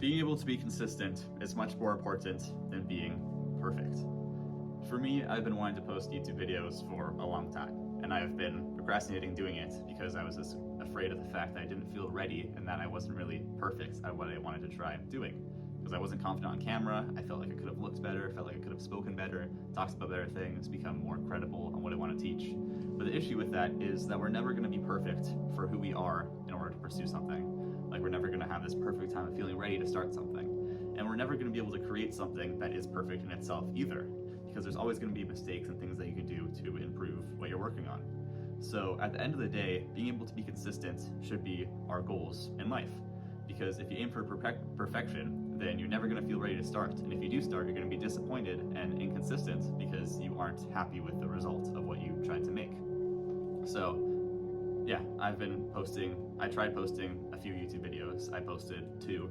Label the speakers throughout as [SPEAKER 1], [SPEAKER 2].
[SPEAKER 1] Being able to be consistent is much more important than being perfect. For me, I've been wanting to post YouTube videos for a long time, and I've been procrastinating doing it because I was just afraid of the fact that I didn't feel ready and that I wasn't really perfect at what I wanted to try doing. Because I wasn't confident on camera, I felt like I could have looked better, felt like I could have spoken better, talked about better things, become more credible on what I want to teach. But the issue with that is that we're never going to be perfect for who we are in order to pursue something. Like, we're never going to have this perfect time of feeling ready to start something. And we're never going to be able to create something that is perfect in itself either, because there's always going to be mistakes and things that you can do to improve what you're working on. So at the end of the day, being able to be consistent should be our goals in life. Because if you aim for perfection, then you're never going to feel ready to start. And if you do start, you're going to be disappointed and inconsistent because you aren't happy with the result of what you tried to make. So yeah, I've been posting, I tried posting a few YouTube videos. I posted 2.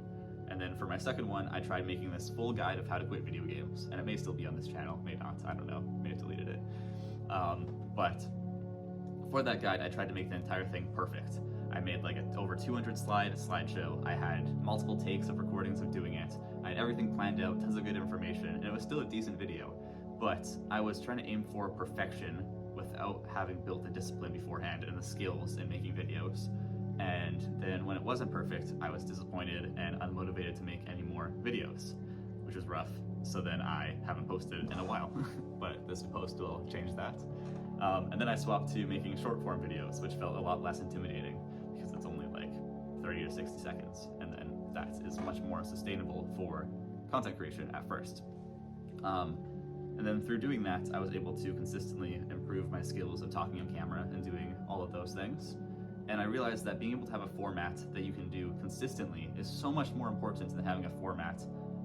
[SPEAKER 1] And then for my second one, I tried making this full guide of how to quit video games. And it may still be on this channel, may not, I don't know, may have deleted it. But for that guide, I tried to make the entire thing perfect. I made like a over 200 slide slideshow. I had multiple takes of recordings of doing it. I had everything planned out, tons of good information, and it was still a decent video. But I was trying to aim for perfection without having built the discipline beforehand and the skills in making videos. And then when it wasn't perfect, I was disappointed and unmotivated to make any more videos, which was rough. So then I haven't posted in a while, but this post will change that. And then I swapped to making short form videos, which felt a lot less intimidating because it's only like 30 to 60 seconds. And then that is much more sustainable for content creation at first. And then through doing that, I was able to consistently improve my skills of talking on camera and doing all of those things. And I realized that being able to have a format that you can do consistently is so much more important than having a format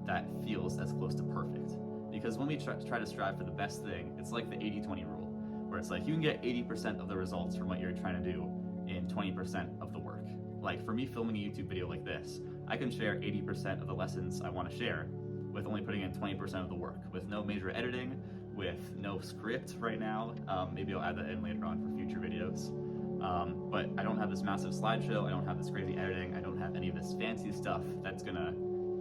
[SPEAKER 1] that feels as close to perfect. Because when we try to strive for the best thing, it's like the 80-20 rule, where it's like you can get 80% of the results from what you're trying to do in 20% of the work. Like for me filming a YouTube video like this, I can share 80% of the lessons I want to share with only putting in 20% of the work, with no major editing, with no script right now. Maybe I'll add that in later on for future videos. But I don't have this massive slideshow, I don't have this crazy editing, I don't have any of this fancy stuff that's gonna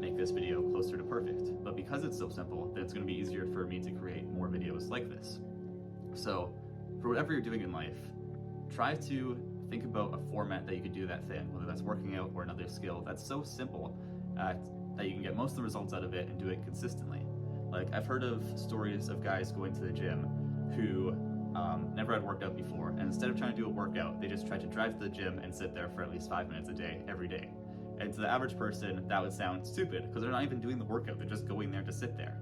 [SPEAKER 1] make this video closer to perfect. But because it's so simple, then it's gonna be easier for me to create more videos like this. So for whatever you're doing in life, try to think about a format that you could do that thing, whether that's working out or another skill that's so simple that you can get most of the results out of it and do it consistently. Like, I've heard of stories of guys going to the gym who never had worked out before, and instead of trying to do a workout, they just tried to drive to the gym and sit there for at least 5 minutes a day, every day. And to the average person, that would sound stupid, because they're not even doing the workout, they're just going there to sit there.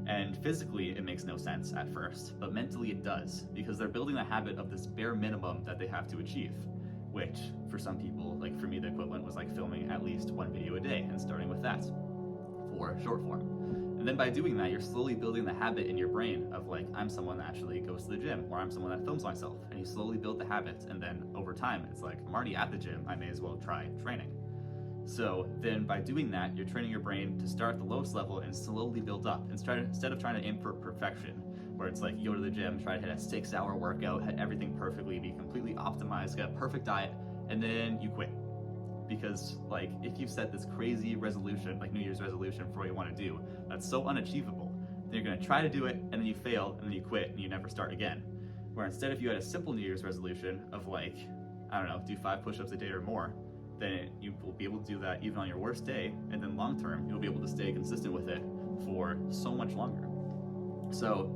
[SPEAKER 1] And physically, it makes no sense at first, but mentally it does, because they're building the habit of this bare minimum that they have to achieve, which, for some people, like for me, the equivalent was like filming at least 1 video a day, and starting with that for short form. And then by doing that, you're slowly building the habit in your brain of like, I'm someone that actually goes to the gym, or I'm someone that films myself. And you slowly build the habit, and then over time, it's like, I'm already at the gym, I may as well try training. So then by doing that, you're training your brain to start at the lowest level and slowly build up. Instead of trying to aim for perfection, where it's like you go to the gym, try to hit a 6-hour workout, hit everything perfectly, be completely optimized, get a perfect diet, and then you quit. Because like, if you set this crazy resolution, like New Year's resolution for what you want to do, that's so unachievable, then you're going to try to do it, and then you fail, and then you quit, and you never start again. Where instead, if you had a simple New Year's resolution of like, I don't know, do 5 push-ups a day or more, then you will be able to do that even on your worst day, and then long term, you'll be able to stay consistent with it for so much longer. So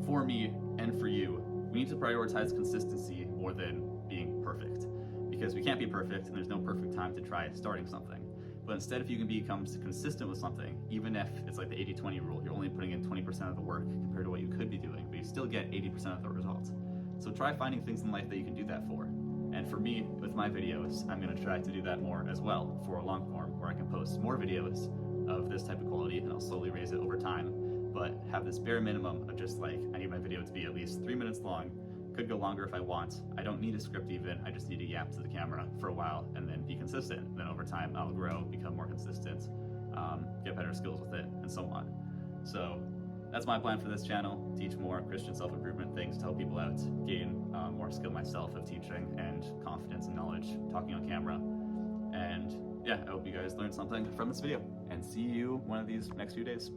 [SPEAKER 1] for me and for you, we need to prioritize consistency more than being perfect. Because we can't be perfect, and there's no perfect time to try starting something. But instead, if you can become consistent with something, even if it's like the 80-20 rule, you're only putting in 20% of the work compared to what you could be doing, but you still get 80% of the results. So try finding things in life that you can do that for. And for me, with my videos, I'm gonna try to do that more as well for a long form, where I can post more videos of this type of quality, and I'll slowly raise it over time, but have this bare minimum of just like, I need my video to be at least 3 minutes long. Could go longer if I want. I don't need a script even, I just need to yap to the camera for a while and then be consistent. And then over time, I'll grow, become more consistent, get better skills with it, and so on. So that's my plan for this channel: teach more Christian self-improvement things to help people out, gain more skill myself of teaching and confidence and knowledge talking on camera. And yeah, I hope you guys learned something from this video, and see you one of these next few days.